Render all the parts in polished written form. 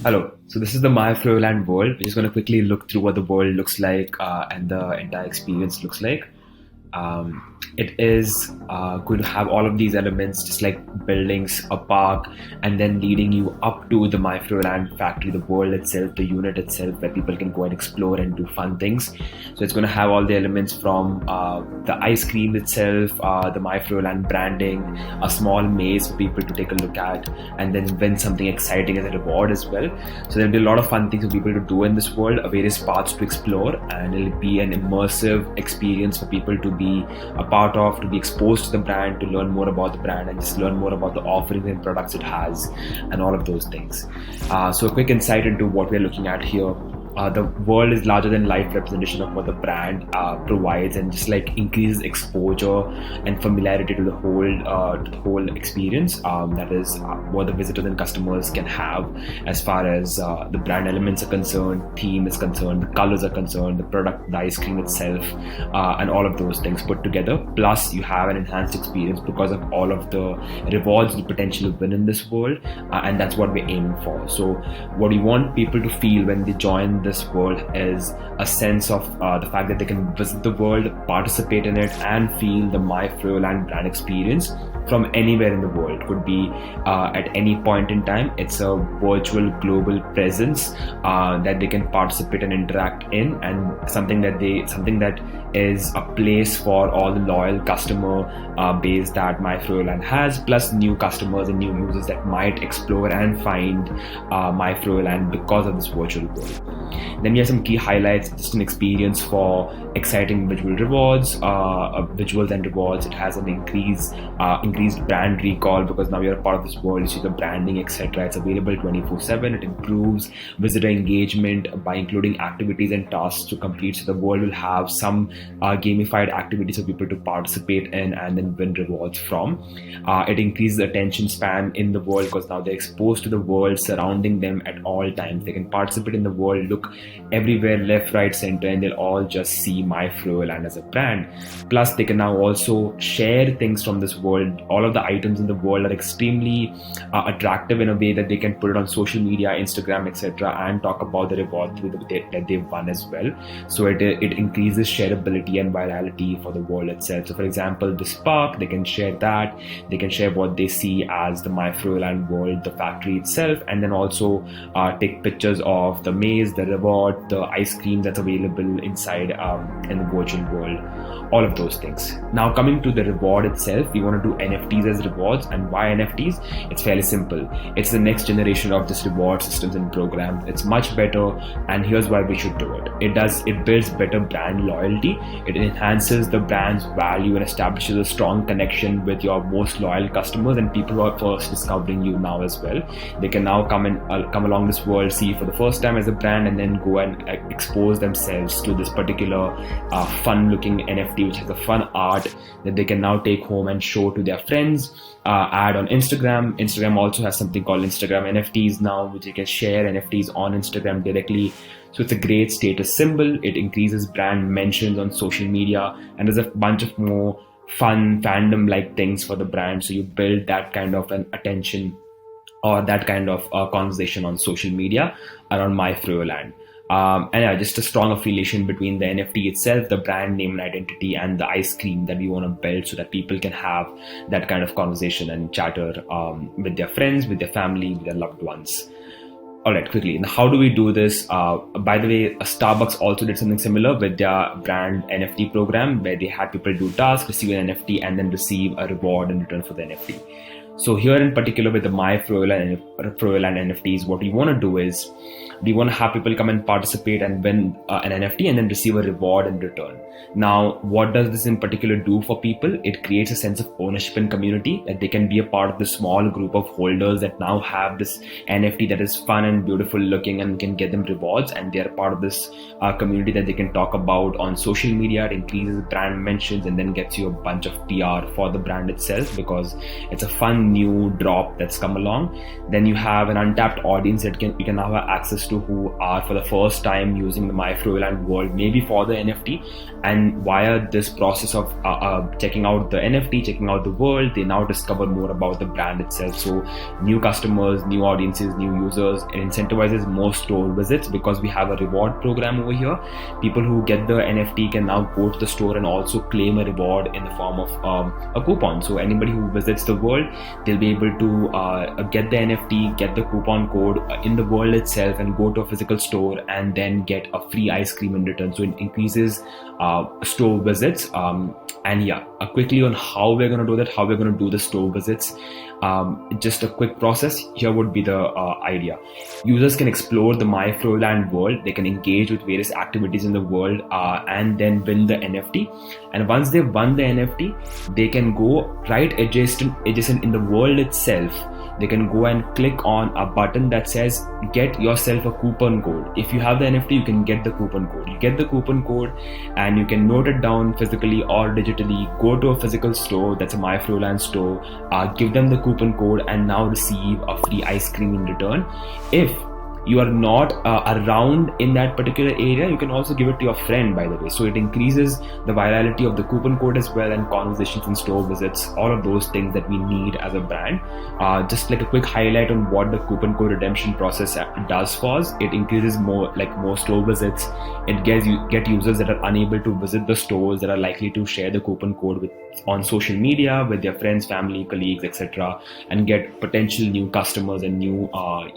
Hello. So this is the MyFroyoland World. We're just going to quickly look through what the world looks like and the entire experience looks like. It is going to have all of these elements, just like buildings, a park, and then leading you up to the MyFroyoland factory, the world itself, the unit itself, where people can go and explore and do fun things. So it's going to have all the elements from the ice cream itself, the MyFroyoland branding, a small maze for people to take a look at, and then win something exciting as a reward as well. So there'll be a lot of fun things for people to do in this world, various paths to explore, and it'll be an immersive experience for people to be a part of, to be exposed to the brand, to learn more about the brand and just learn more about the offerings and products it has and all of those things. So a quick insight into what we're looking at here. The world is larger than life representation of what the brand provides, and just like increases exposure and familiarity to the whole experience. That is what the visitors and customers can have as far as the brand elements are concerned, theme is concerned, the colors are concerned, the product, the ice cream itself, and all of those things put together. Plus, you have an enhanced experience because of all of the rewards you potentially win in this world, and that's what we're aiming for. So, what we want people to feel when they join this world is a sense of the fact that they can visit the world, participate in it, and feel the MyFroyoland brand experience from anywhere in the world. Could be at any point in time. It's a virtual global presence that they can participate and interact in, and something that is a place for all the loyal customer base that MyFroyoland has, plus new customers and new users that might explore and find MyFroyoland because of this virtual world. Then we have some key highlights, just an experience for exciting visuals and rewards. It has an increased brand recall because now you're a part of this world, you see the branding, etc. It's available 24/7. It improves visitor engagement by including activities and tasks to complete. So the world will have some gamified activities for people to participate in and then win rewards from. It increases attention span in the world because now they're exposed to the world surrounding them at all times. They can participate in the world, look everywhere, left, right, center, and they'll all just see MyFroyoland as a brand. Plus, they can now also share things from this world. All of the items in the world are extremely attractive in a way that they can put it on social media, Instagram, etc., and talk about the reward that they've won as well. So it increases shareability and virality for the world itself. So for example, this park, they can share that, they can share what they see as the MyFroyoland World, the factory itself, and then also take pictures of the maze, the reward, the ice cream that's available inside in the virtual world, all of those things. Now coming to the reward itself, we want to do NFTs as rewards. And why NFTs? It's fairly simple. It's the next generation of this reward systems and programs. It's much better, and here's why we should do it. It builds better brand loyalty. It enhances the brand's value and establishes a strong connection with your most loyal customers and people who are first discovering you now as well. They can now come along this world, see for the first time as a brand, and then go and expose themselves to this particular fun-looking NFT, which has a fun art that they can now take home and show to their friends, add on Instagram. Instagram also has something called Instagram NFTs now, which you can share NFTs on Instagram directly. So it's a great status symbol. It increases brand mentions on social media, and there's a bunch of more fun fandom-like things for the brand. So you build that kind of an attention or that kind of conversation on social media around MyFroyoland. And yeah, just a strong affiliation between the NFT itself, the brand name and identity, and the ice cream that we want to build so that people can have that kind of conversation and chatter with their friends, with their family, with their loved ones. All right, quickly. Now, how do we do this? By the way, Starbucks also did something similar with their brand NFT program, where they had people do tasks, receive an NFT, and then receive a reward in return for the NFT. So here in particular with the MyFroyoland NFTs, what we want to do is we want to have people come and participate and win an NFT and then receive a reward in return. Now, what does this in particular do for people? It creates a sense of ownership and community, that they can be a part of the small group of holders that now have this NFT that is fun and beautiful looking and can get them rewards, and they're part of this community that they can talk about on social media. It increases brand mentions and then gets you a bunch of PR for the brand itself because it's a fun some new drop that's come along. Then you have an untapped audience that you can now have access to, who are for the first time using the MyFroyoland World, maybe for the NFT, and via this process of checking out the NFT, checking out the world, they now discover more about the brand itself. So new customers, new audiences, new users. It incentivizes more store visits because we have a reward program over here. People who get the NFT can now go to the store and also claim a reward in the form of a coupon. So anybody who visits the world, they'll be able to get the NFT, get the coupon code in the world itself, and go to a physical store and then get a free ice cream in return. So it increases store visits. And yeah, quickly on how we're going to do that, how we're going to do the store visits. Just a quick process. Here would be the idea. Users can explore the MyFroyoland world. They can engage with various activities in the world and then win the NFT. And once they've won the NFT, they can go right adjacent in the world itself. They can go and click on a button that says get yourself a coupon code. If you have the NFT, you can get the coupon code. You get the coupon code and you can note it down physically or digitally. Go to a physical store, that's a MyFroyoland store, give them the coupon code and now receive a free ice cream in return. If you are not around in that particular area, you can also give it to your friend, by the way. So it increases the virality of the coupon code as well, and conversations and store visits, all of those things that we need as a brand. Just like a quick highlight on what the coupon code redemption process does for us. It increases more store visits. It get users that are unable to visit the stores, that are likely to share the coupon code on social media with their friends, family, colleagues, etc., and get potential new customers and new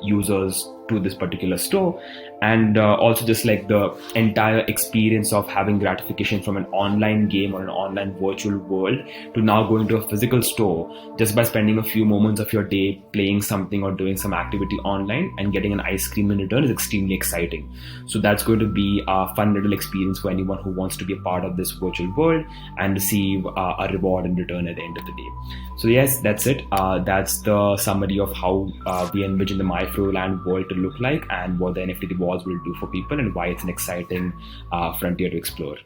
users to this particular store. And also just like the entire experience of having gratification from an online game or an online virtual world to now going to a physical store just by spending a few moments of your day playing something or doing some activity online and getting an ice cream in return is extremely exciting. So that's going to be a fun little experience for anyone who wants to be a part of this virtual world and receive a reward in return at the end of the day. So yes, that's it. That's the summary of how we envision the MyFroyoland world to look like and what the NFT rewards will do for people and why it's an exciting frontier to explore.